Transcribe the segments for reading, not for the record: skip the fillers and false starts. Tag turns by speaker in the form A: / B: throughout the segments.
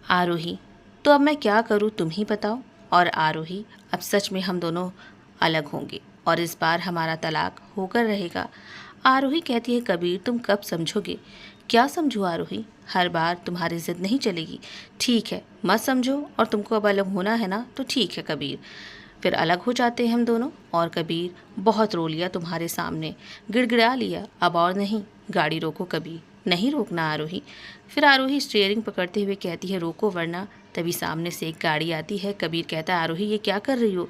A: आरोही, तो अब मैं क्या करूँ तुम ही बताओ। और आरोही, अब सच में हम दोनों अलग होंगे और इस बार हमारा तलाक होकर रहेगा। आरोही कहती है, कबीर तुम कब समझोगे। क्या समझो आरोही, हर बार तुम्हारी जिद नहीं चलेगी। ठीक है, मत समझो, और तुमको अब अलग होना है ना, तो ठीक है कबीर। फिर अलग हो जाते हैं हम दोनों। और कबीर, बहुत रो लिया तुम्हारे सामने, गिड़गिड़ा लिया, अब और नहीं। गाड़ी रोको कबीर। नहीं रोकना आरोही। फिर आरोही स्टीयरिंग पकड़ते हुए कहती है, रोको वरना। तभी सामने से एक गाड़ी आती है। कबीर कहता है, आरोही ये क्या कर रही हो।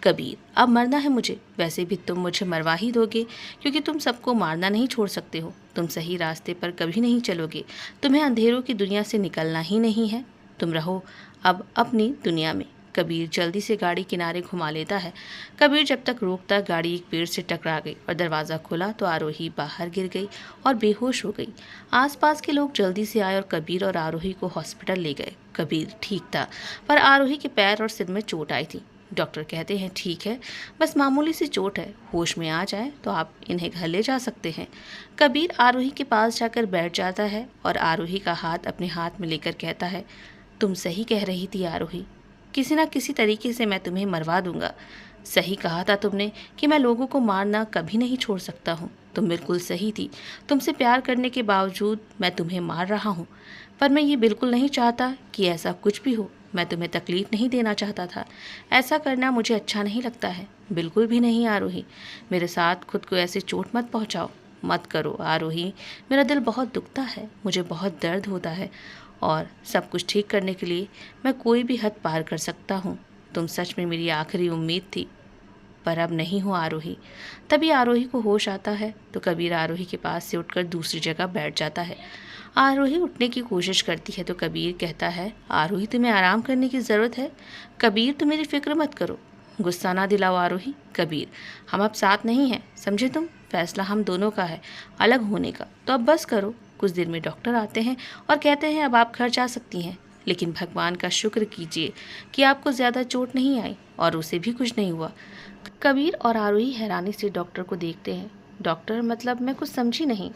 A: कबीर, अब मरना है मुझे, वैसे भी तुम मुझे मरवा ही दोगे, क्योंकि तुम सबको मारना नहीं छोड़ सकते हो। तुम सही रास्ते पर कभी नहीं चलोगे। तुम्हें अंधेरों की दुनिया से निकलना ही नहीं है। तुम रहो अब अपनी दुनिया में। कबीर जल्दी से गाड़ी किनारे घुमा लेता है। कबीर जब तक रोकता, गाड़ी एक पेड़ से टकरा गई और दरवाज़ा खुला तो आरोही बाहर गिर गई और बेहोश हो गई। आसपास के लोग जल्दी से आए और कबीर और आरोही को हॉस्पिटल ले गए। कबीर ठीक था, पर आरोही के पैर और सिर में चोट आई थी। डॉक्टर कहते हैं, ठीक है, बस मामूली सी चोट है, होश में आ जाए तो आप इन्हें घर ले जा सकते हैं। कबीर आरोही के पास जाकर बैठ जाता है और आरोही का हाथ अपने हाथ में लेकर कहता है, तुम सही कह रही थी आरोही, किसी ना किसी तरीके से मैं तुम्हें मरवा दूंगा। सही कहा था तुमने कि मैं लोगों को मारना कभी नहीं छोड़ सकता हूँ। तुम बिल्कुल सही थी। तुमसे प्यार करने के बावजूद मैं तुम्हें मार रहा हूँ, पर मैं ये बिल्कुल नहीं चाहता कि ऐसा कुछ भी हो। मैं तुम्हें तकलीफ़ नहीं देना चाहता था। ऐसा करना मुझे अच्छा नहीं लगता है, बिल्कुल भी नहीं आरोही। मेरे साथ खुद को ऐसे चोट मत पहुँचाओ। मत करो आरोही, मेरा दिल बहुत दुखता है, मुझे बहुत दर्द होता है, और सब कुछ ठीक करने के लिए मैं कोई भी हद पार कर सकता हूँ। तुम सच में मेरी आखिरी उम्मीद थी, पर अब नहीं हो आरोही। तभी आरोही को होश आता है तो कबीर आरोही के पास से उठकर दूसरी जगह बैठ जाता है। आरोही उठने की कोशिश करती है तो कबीर कहता है, आरोही तुम्हें आराम करने की ज़रूरत है। कबीर तुम मेरी फिक्र मत करो, गुस्सा ना दिलाओ आरोही। कबीर, हम अब साथ नहीं हैं, समझे तुम, फैसला हम दोनों का है अलग होने का, तो अब बस करो। कुछ देर में डॉक्टर आते हैं और कहते हैं, अब आप घर जा सकती हैं, लेकिन भगवान का शुक्र कीजिए कि आपको ज़्यादा चोट नहीं आई और उसे भी कुछ नहीं हुआ। कबीर और आरोही हैरानी से डॉक्टर को देखते हैं। डॉक्टर, मतलब मैं कुछ समझी नहीं।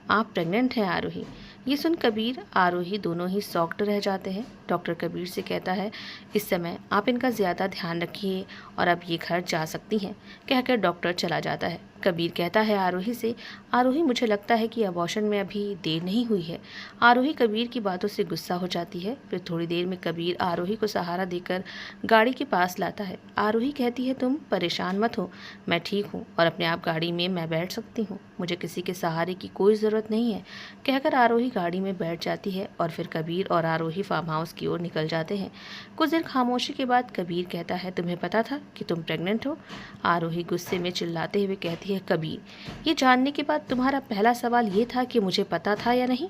A: आप प्रेग्नेंट हैं आरोही। ये सुन कबीर आरोही दोनों ही शॉक्ड रह जाते हैं। डॉक्टर कबीर से कहता है, इस समय आप इनका ज़्यादा ध्यान रखिए और अब ये घर जा सकती हैं, कहकर डॉक्टर चला जाता है। कबीर कहता है आरोही से, आरोही मुझे लगता है कि अबॉर्शन में अभी देर नहीं हुई है। आरोही कबीर की बातों से गुस्सा हो जाती है। फिर थोड़ी देर में कबीर आरोही को सहारा देकर गाड़ी के पास लाता है। आरोही कहती है, तुम परेशान मत हो, मैं ठीक हूँ और अपने आप गाड़ी में मैं बैठ सकती हूँ, मुझे किसी के सहारे की कोई ज़रूरत नहीं है, कहकर आरोही गाड़ी में बैठ जाती है और फिर कबीर और आरोही फार्म हाउस की ओर निकल जाते हैं। कुछ देर खामोशी के बाद कबीर कहता है, तुम्हें पता था कि तुम प्रेग्नेंट हो। आरोही गुस्से में चिल्लाते हुए कहती है, कबीर, ये जानने के बाद तुम्हारा पहला सवाल ये था कि मुझे पता था या नहीं।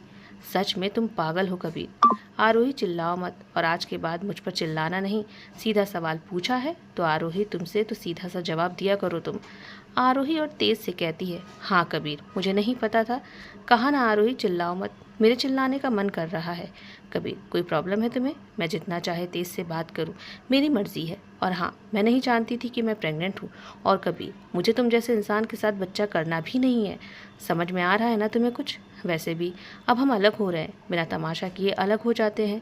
A: सच में तुम पागल हो कबीर। आरोही, चिल्लाओ मत, और आज के बाद मुझ पर चिल्लाना नहीं। सीधा सवाल पूछा है तो आरोही तुमसे तो सीधा सा जवाब दिया करो तुम। आरोही और तेज से कहती है, हाँ कबीर, मुझे नहीं पता था। कहा ना आरोही, चिल्लाओ मत, मेरे चिल्लाने का मन कर रहा है। कबीर, कोई प्रॉब्लम है तुम्हें, मैं जितना चाहे तेज से बात करूं, मेरी मर्जी है। और हाँ, मैं नहीं जानती थी कि मैं प्रेग्नेंट हूँ। और कबीर, मुझे तुम जैसे इंसान के साथ बच्चा करना भी नहीं है। समझ में आ रहा है ना तुम्हें कुछ। वैसे भी अब हम अलग हो रहे हैं, बिना तमाशा किए अलग हो जाते हैं।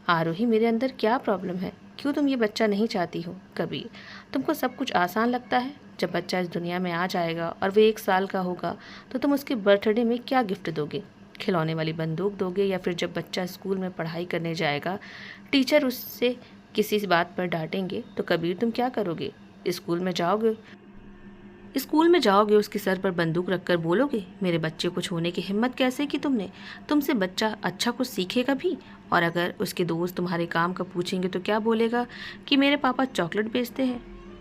A: आरोही, मेरे अंदर क्या प्रॉब्लम है, क्यों तुम ये बच्चा नहीं चाहती हो। कबीर, तुमको सब कुछ आसान लगता है। जब बच्चा इस दुनिया में आ जाएगा और वो 1 साल का होगा तो तुम उसके बर्थडे में क्या गिफ्ट दोगे, खिलौने वाली बंदूक दोगे, या फिर जब बच्चा स्कूल में पढ़ाई करने जाएगा, टीचर उससे किसी बात पर डांटेंगे तो कबीर तुम क्या करोगे। स्कूल में जाओगे, उसके सर पर बंदूक रखकर बोलोगे, मेरे बच्चे को छूने की हिम्मत कैसे की तुमने, तुमसे बच्चा अच्छा कुछ सीखेगा भी। और अगर उसके दोस्त तुम्हारे काम का पूछेंगे तो क्या बोलेगा कि मेरे पापा चॉकलेट बेचते हैं।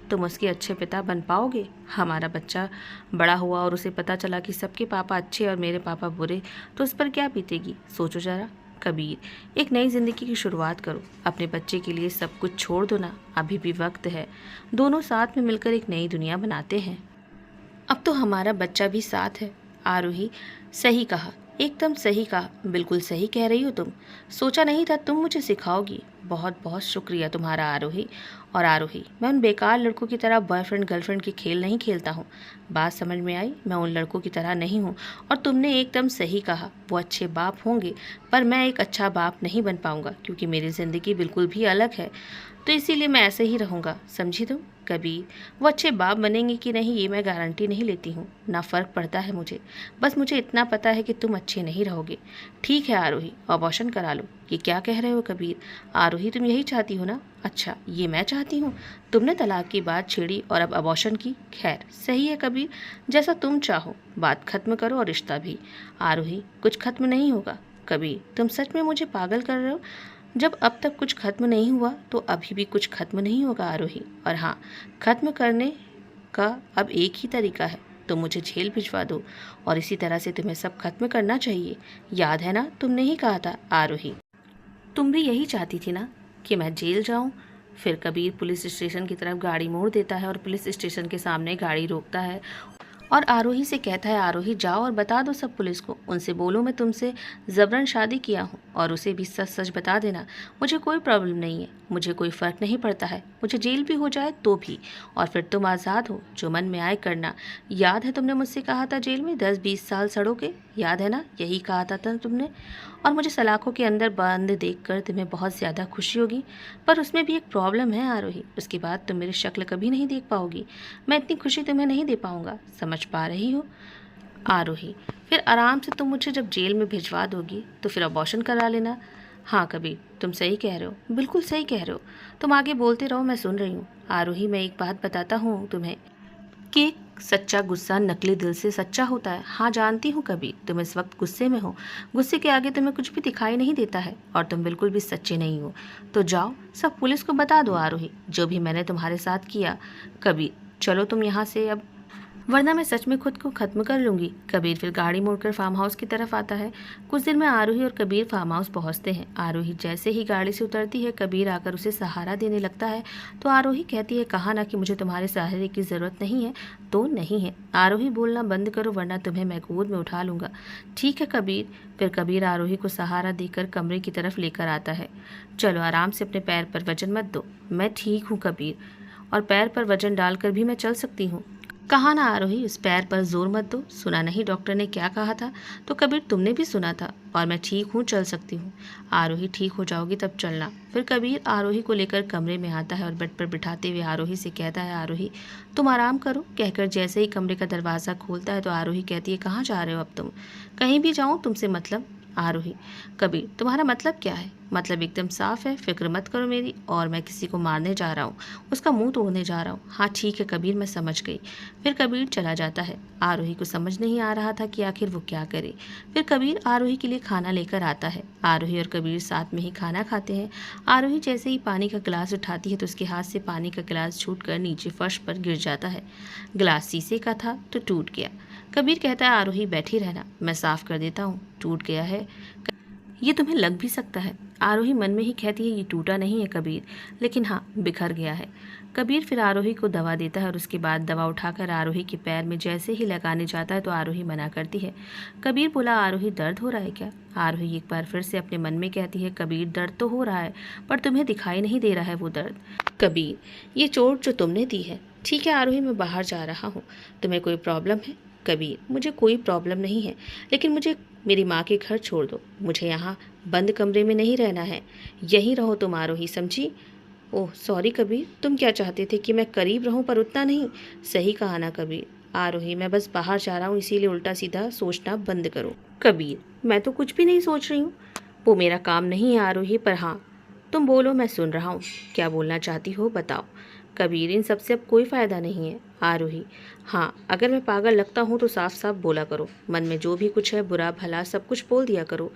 A: तुम उसके अच्छे पिता बन पाओगे। हमारा बच्चा बड़ा हुआ और उसे पता चला कि सबके पापा अच्छे और मेरे पापा बुरे, तो उस पर क्या बीतेगी, सोचो जरा। कबीर, एक नई जिंदगी की शुरुआत करो, अपने बच्चे के लिए सब कुछ छोड़ दो ना, अभी भी वक्त है। दोनों साथ में मिलकर एक नई दुनिया बनाते हैं। अब तो हमारा बच्चा भी साथ है। आरोही, सही कहा, एकदम सही कहा, बिल्कुल सही कह रही हो तुम। सोचा नहीं था तुम मुझे सिखाओगी। बहुत बहुत शुक्रिया तुम्हारा आरोही। और आरोही, मैं उन बेकार लड़कों की तरह बॉयफ्रेंड गर्लफ्रेंड के खेल नहीं खेलता हूँ। बात समझ में आई? मैं उन लड़कों की तरह नहीं हूँ। और तुमने एकदम सही कहा, वो अच्छे बाप होंगे, पर मैं एक अच्छा बाप नहीं बन पाऊंगा क्योंकि मेरी ज़िंदगी बिल्कुल भी अलग है। तो इसीलिए मैं ऐसे ही रहूँगा, समझी तुम? कबीर, वो अच्छे बाप बनेंगे कि नहीं ये मैं गारंटी नहीं लेती हूँ, ना फ़र्क पड़ता है मुझे। बस मुझे इतना पता है कि तुम अच्छे नहीं रहोगे। ठीक है आरोही, अबॉर्शन करा लो। ये क्या कह रहे हो कबीर? आरोही, तुम यही चाहती हो ना? अच्छा, ये मैं चाहती हूँ? तुमने तलाक की बात छेड़ी और अब अबॉर्शन की? खैर सही है कबीर, जैसा तुम चाहो। बात खत्म करो और रिश्ता भी। आरोही, कुछ खत्म नहीं होगा। कबीर, तुम सच में मुझे पागल कर रहे हो? जब अब तक कुछ खत्म नहीं हुआ तो अभी भी कुछ खत्म नहीं होगा आरोही। और हाँ, खत्म करने का अब एक ही तरीका है, तुम मुझे जेल भिजवा दो और इसी तरह से तुम्हें सब खत्म करना चाहिए। याद है ना, तुमने ही कहा था आरोही, तुम भी यही चाहती थी ना कि मैं जेल जाऊं? फिर कबीर पुलिस स्टेशन की तरफ गाड़ी मोड़ देता है और पुलिस स्टेशन के सामने गाड़ी रोकता है और आरोही से कहता है, आरोही जाओ और बता दो सब पुलिस को, उनसे बोलो मैं तुमसे ज़बरन शादी किया हूँ और उसे भी सच सच बता देना। मुझे कोई प्रॉब्लम नहीं है, मुझे कोई फ़र्क नहीं पड़ता है, मुझे जेल भी हो जाए तो भी। और फिर तुम आज़ाद हो, जो मन में आए करना। याद है तुमने मुझसे कहा था जेल में 10-20 साल सड़ोगे? याद है ना, यही कहा था तुमने। और मुझे सलाखों के अंदर बंद देखकर तुम्हें बहुत ज़्यादा खुशी होगी। पर उसमें भी एक प्रॉब्लम है आरोही, उसके बाद तुम मेरी शक्ल कभी नहीं देख पाओगी। मैं इतनी खुशी तुम्हें नहीं दे पाऊंगा, समझ पा रही हो? आरोही, फिर आराम से तुम मुझे जब जेल में भिजवा दोगी तो फिर अबॉर्शन करा लेना। हाँ कबीर, तुम सही कह रहे हो, बिल्कुल सही कह रहे हो। तुम आगे बोलते रहो, मैं सुन रही हूँ। आरोही, मैं एक बात बताता हूँ तुम्हें कि एक सच्चा गुस्सा नकली दिल से सच्चा होता है। हाँ जानती हूँ कबीर, तुम इस वक्त गुस्से में हो। गुस्से के आगे तुम्हें कुछ भी दिखाई नहीं देता है और तुम बिल्कुल भी सच्चे नहीं हो। तो जाओ सब पुलिस को बता दो आरोही, जो भी मैंने तुम्हारे साथ किया। कबीर, चलो तुम यहाँ से अब, वरना मैं सच में खुद को खत्म कर लूंगी। कबीर फिर गाड़ी मोड़कर फार्म हाउस की तरफ आता है। कुछ देर में आरोही और कबीर फार्म हाउस पहुंचते हैं। आरोही जैसे ही गाड़ी से उतरती है, कबीर आकर उसे सहारा देने लगता है। तो आरोही कहती है, कहा ना कि मुझे तुम्हारे सहारे की ज़रूरत नहीं है, तो नहीं है। आरोही, बोलना बंद करो वरना तुम्हें मैं गोद में उठा लूंगा। ठीक है कबीर। फिर कबीर आरोही को सहारा देकर कमरे की तरफ लेकर आता है। चलो आराम से, अपने पैर पर वजन मत दो। मैं ठीक हूँ कबीर, और पैर पर वजन डालकर भी मैं चल सकती हूँ। कहा ना आरोही, उस पैर पर जोर मत दो। सुना नहीं डॉक्टर ने क्या कहा था? तो कबीर तुमने भी सुना था, और मैं ठीक हूँ, चल सकती हूँ। आरोही, ठीक हो जाओगी तब चलना। फिर कबीर आरोही को लेकर कमरे में आता है और बेड पर बिठाते हुए आरोही से कहता है, आरोही तुम आराम करो। कहकर जैसे ही कमरे का दरवाज़ा खोलता है तो आरोही कहती है, कहाँ जा रहे हो अब तुम? कहीं भी जाऊँ तुमसे मतलब? आरोही, कबीर तुम्हारा मतलब क्या है? मतलब एकदम साफ है, फिक्र मत करो मेरी, और मैं किसी को मारने जा रहा हूँ, उसका मुंह तोड़ने जा रहा हूँ। हाँ ठीक है कबीर, मैं समझ गई। फिर कबीर चला जाता है। आरोही को समझ नहीं आ रहा था कि आखिर वो क्या करे। फिर कबीर आरोही के लिए खाना लेकर आता है। आरोही और कबीर साथ में ही खाना खाते हैं। आरोही जैसे ही पानी का गिलास उठाती है तो उसके हाथ से पानी का गिलास छूटकर नीचे फर्श पर गिर जाता है। गिलास शीशे का था तो टूट गया। कबीर कहता है, आरोही बैठी रहना, मैं साफ कर देता हूँ। टूट गया है, ये तुम्हें लग भी सकता है। आरोही मन में ही कहती है, ये टूटा नहीं है कबीर, लेकिन हाँ बिखर गया है। कबीर फिर आरोही को दवा देता है और उसके बाद दवा उठाकर आरोही के पैर में जैसे ही लगाने जाता है तो आरोही मना करती है। कबीर बोला, आरोही दर्द हो रहा है क्या? आरोही एक बार फिर से अपने मन में कहती है, कबीर दर्द तो हो रहा है, पर तुम्हें दिखाई नहीं दे रहा है वो दर्द। कबीर, ये चोट जो तुमने दी है। ठीक है आरोही, मैं बाहर जा रहा हूँ, तुम्हें कोई प्रॉब्लम है? कबीर, मुझे कोई प्रॉब्लम नहीं है, लेकिन मुझे मेरी माँ के घर छोड़ दो, मुझे यहाँ बंद कमरे में नहीं रहना है। यहीं रहो तुम आरोही, समझी? ओह सॉरी कबीर, तुम क्या चाहते थे कि मैं करीब रहूं पर उतना नहीं? सही कहा ना कबीर। आरोही, मैं बस बाहर जा रहा हूँ, इसीलिए उल्टा सीधा सोचना बंद करो। कबीर, मैं तो कुछ भी नहीं सोच रही हूँ, वो मेरा काम नहीं है आरोही, पर हाँ तुम बोलो, मैं सुन रहा हूँ। क्या बोलना चाहती हो बताओ। कबीर, इन सबसे अब कोई फ़ायदा नहीं है। आरोही, हाँ अगर मैं पागल लगता हूँ तो साफ साफ बोला करो, मन में जो भी कुछ है बुरा भला सब कुछ बोल दिया करो।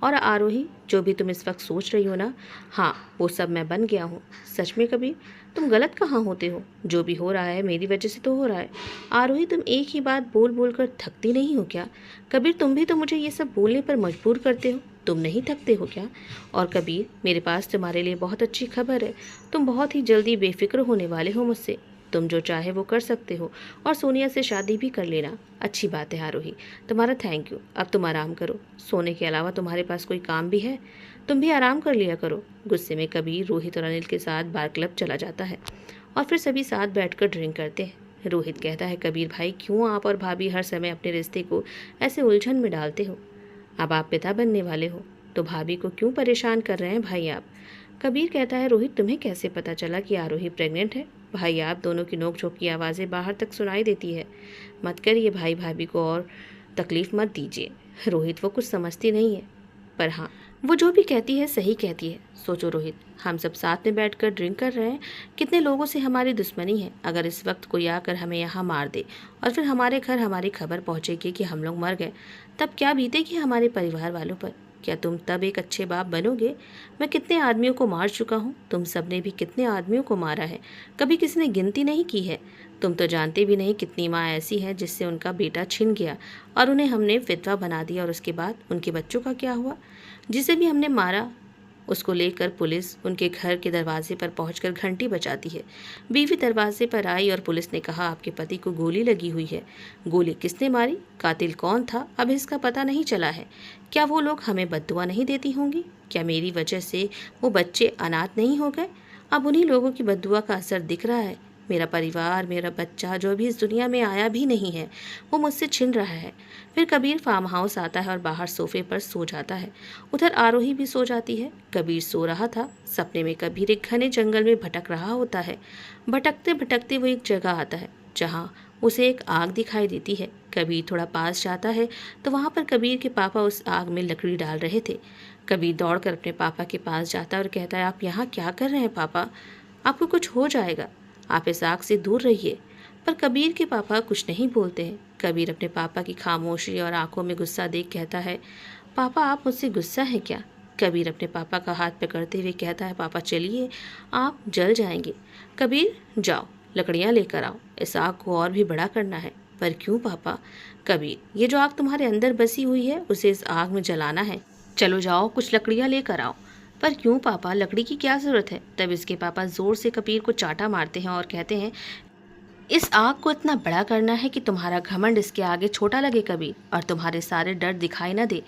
A: और आरोही, जो भी तुम इस वक्त सोच रही हो ना, हाँ वो सब मैं बन गया हूँ। सच में कबीर, तुम गलत कहाँ होते हो? जो भी हो रहा है मेरी वजह से तो हो रहा है। आरोही, तुम एक ही बात बोल बोल कर थकती नहीं हो क्या? कबीर, तुम भी तो मुझे ये सब बोलने पर मजबूर करते हो, तुम नहीं थकते हो क्या? और कबीर, मेरे पास तुम्हारे लिए बहुत अच्छी खबर है, तुम बहुत ही जल्दी बेफिक्र होने वाले हो मुझसे। तुम जो चाहे वो कर सकते हो और सोनिया से शादी भी कर लेना। अच्छी बात है आरोही, तुम्हारा थैंक यू। अब तुम आराम करो, सोने के अलावा तुम्हारे पास कोई काम भी है? तुम भी आराम कर लिया करो। गुस्से में कबीर रोहित और अनिल के साथ बार क्लब चला जाता है और फिर सभी साथ बैठकर ड्रिंक करते हैं। रोहित कहता है, कबीर भाई, क्यों आप और भाभी हर समय अपने रिश्ते को ऐसे उलझन में डालते हो? अब आप पिता बनने वाले हो तो भाभी को क्यों परेशान कर रहे हैं भाई आप? कबीर कहता है, रोहित तुम्हें कैसे पता चला कि आरोही प्रेग्नेंट है? भाई आप दोनों की नोक-झोंक की आवाज़ें बाहर तक सुनाई देती है। मत करिए भाई भाभी को और तकलीफ मत दीजिए। रोहित वो कुछ समझती नहीं है, पर हाँ, वो जो भी कहती है सही कहती है। सोचो रोहित, हम सब साथ में बैठकर ड्रिंक कर रहे हैं, कितने लोगों से हमारी दुश्मनी है। अगर इस वक्त कोई आकर हमें यहाँ मार दे और फिर हमारे घर हमारी खबर पहुँचेगी कि हम लोग मर गए, तब क्या बीतेगी हमारे परिवार वालों पर? क्या तुम तब एक अच्छे बाप बनोगे? मैं कितने आदमियों को मार चुका हूँ, तुम सबने भी कितने आदमियों को मारा है, कभी किसी ने गिनती नहीं की है। तुम तो जानते भी नहीं कितनी माँ ऐसी हैं जिससे उनका बेटा छिन गया और उन्हें हमने विधवा बना दिया, और उसके बाद उनके बच्चों का क्या हुआ? जिसे भी हमने मारा उसको लेकर पुलिस उनके घर के दरवाजे पर पहुंचकर घंटी बजाती है। बीवी दरवाजे पर आई और पुलिस ने कहा, आपके पति को गोली लगी हुई है। गोली किसने मारी, कातिल कौन था, अब इसका पता नहीं चला है। क्या वो लोग हमें बद्दुआ नहीं देती होंगी? क्या मेरी वजह से वो बच्चे अनाथ नहीं हो गए? अब उन्हीं लोगों की बद्दुआ का असर दिख रहा है। मेरा परिवार, मेरा बच्चा जो अभी इस दुनिया में आया भी नहीं है, वो मुझसे छिन रहा है। फिर कबीर फार्म हाउस आता है और बाहर सोफे पर सो जाता है। उधर आरोही भी सो जाती है। कबीर सो रहा था, सपने में कबीर एक घने जंगल में भटक रहा होता है। भटकते भटकते वो एक जगह आता है जहाँ उसे एक आग दिखाई देती है। कबीर थोड़ा पास जाता है तो वहाँ पर कबीर के पापा उस आग में लकड़ी डाल रहे थे। कबीर दौड़कर अपने पापा के पास जाता है और कहता है, आप यहाँ क्या कर रहे हैं पापा? आपको कुछ हो जाएगा, आप इस आग से दूर रहिए। पर कबीर के पापा कुछ नहीं बोलते हैं। कबीर अपने पापा की खामोशी और आंखों में गुस्सा देख कहता है, पापा आप मुझसे गुस्सा है क्या? कबीर अपने पापा का हाथ पकड़ते हुए कहता है, पापा चलिए, आप जल जाएंगे। कबीर जाओ, लकड़ियाँ लेकर आओ, इस आग को और भी बड़ा करना है। पर क्यों पापा? कबीर, ये जो आग तुम्हारे अंदर बसी हुई है उसे इस आग में जलाना है। चलो जाओ, कुछ लकड़ियाँ लेकर आओ। पर क्यों पापा, लकड़ी की क्या ज़रूरत है? तब इसके पापा ज़ोर से कबीर को चाटा मारते हैं और कहते हैं, इस आग को इतना बड़ा करना है कि तुम्हारा घमंड इसके आगे छोटा लगे कबीर, और तुम्हारे सारे डर दिखाई न दे।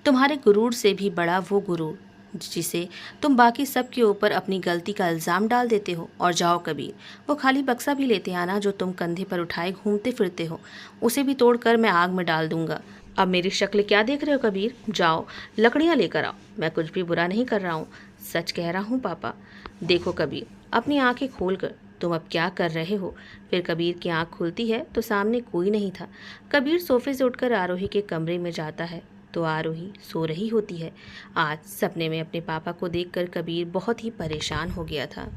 A: तुम्हारे गुरूर से भी बड़ा वो गुरूर जिसे तुम बाकी सब के ऊपर अपनी गलती का इल्ज़ाम डाल देते हो। और जाओ कबीर, वो खाली बक्सा भी लेते आना जो तुम कंधे पर उठाए घूमते फिरते हो, उसे भी तोड़कर मैं आग में डाल दूंगा। अब मेरी शक्ल क्या देख रहे हो कबीर? जाओ, लकड़ियाँ लेकर आओ। मैं कुछ भी बुरा नहीं कर रहा हूँ, सच कह रहा हूँ पापा। देखो कबीर, अपनी आंखें खोल कर तुम अब क्या कर रहे हो? फिर कबीर की आंख खुलती है तो सामने कोई नहीं था। कबीर सोफे से उठकर आरोही के कमरे में जाता है तो आरोही सो रही होती है। आज सपने में अपने पापा को देखकर कबीर बहुत ही परेशान हो गया था।